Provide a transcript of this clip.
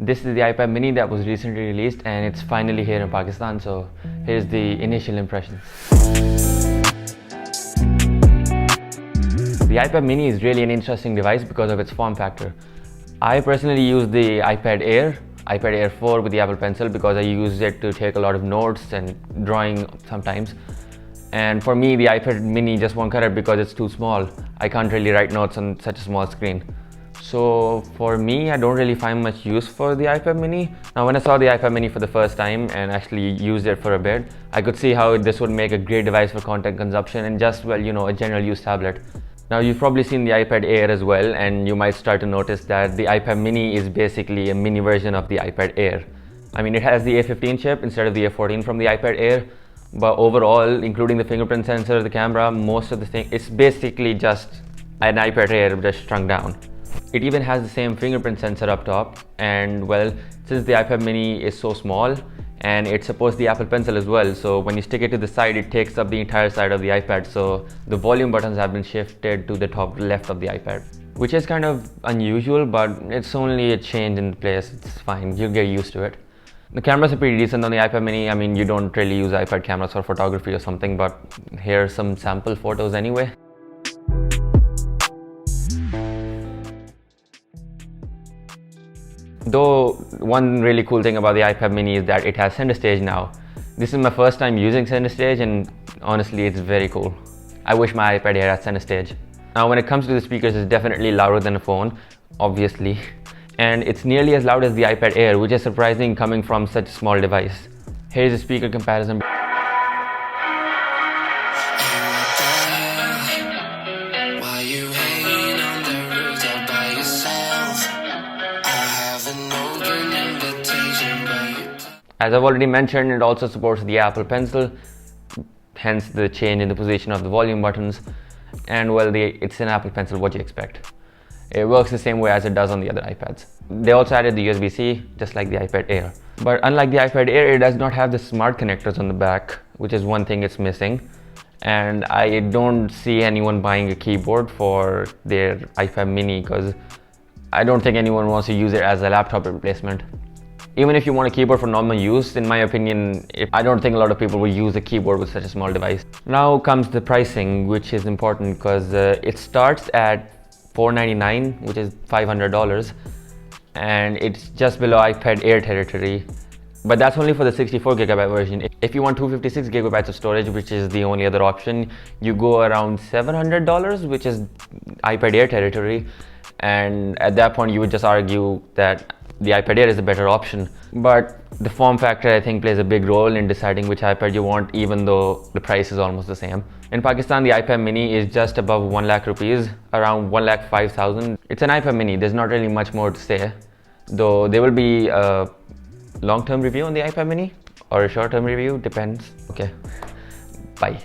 This is the iPad mini that was recently released and it's finally here in Pakistan, so here's the initial impressions. The iPad mini is really an interesting device because of its form factor. I personally use the iPad Air 4 with the Apple Pencil because I use it to take a lot of notes and drawing sometimes. And for me, the iPad mini just won't cut it because it's too small. I can't really write notes on such a small screen. So for me, I don't really find much use for the iPad mini. Now when I saw the iPad mini for the first time and actually used it for a bit, I could see how this would make a great device for content consumption and just, well, you know, a general use tablet. Now you've probably seen the iPad Air as well, and you might start to notice that the iPad mini is basically a mini version of the iPad Air. I mean, it has the A15 chip instead of the A14 from the iPad Air, but overall, including the fingerprint sensor, the camera, most of the thing, it's basically just an iPad Air just shrunk down. It even has the same fingerprint sensor up top, and well, since the iPad mini is so small and it supports the Apple Pencil as well, so when you stick it to the side, it takes up the entire side of the iPad, so the volume buttons have been shifted to the top left of the iPad, which is kind of unusual, but it's only a change in place. It's fine, you'll get used to it. The cameras are pretty decent on the iPad mini. I mean, you don't really use iPad cameras for photography or something, but here are some sample photos anyway. Though one really cool thing about the iPad mini is that it has Center Stage now. This is my first time using Center Stage and honestly it's very cool. I wish my iPad Air had Center Stage. Now when it comes to the speakers, it's definitely louder than a phone, obviously. And it's nearly as loud as the iPad Air, which is surprising coming from such a small device. Here's a speaker comparison. As I've already mentioned, it also supports the Apple Pencil, hence the change in the position of the volume buttons. And well, it's an Apple Pencil, what do you expect? It works the same way as it does on the other iPads. They also added the USB-C, just like the iPad Air. But unlike the iPad Air, it does not have the smart connectors on the back, which is one thing it's missing. And I don't see anyone buying a keyboard for their iPad mini because I don't think anyone wants to use it as a laptop replacement. Even if you want a keyboard for normal use, in my opinion, I don't think a lot of people will use a keyboard with such a small device. Now comes the pricing, which is important because it starts at $499, which is $500, and it's just below iPad Air territory. But that's only for the 64GB version. If you want 256GB of storage, which is the only other option, you go around $700, which is iPad Air territory. And at that point, you would just argue that the iPad Air is a better option. But the form factor, I think, plays a big role in deciding which iPad you want, even though the price is almost the same. In Pakistan, the iPad mini is just above 1 lakh rupees, around 1,05,000. It's an iPad mini, there's not really much more to say. Though there will be a long-term review on the iPad mini, or a short-term review, depends. Okay, bye.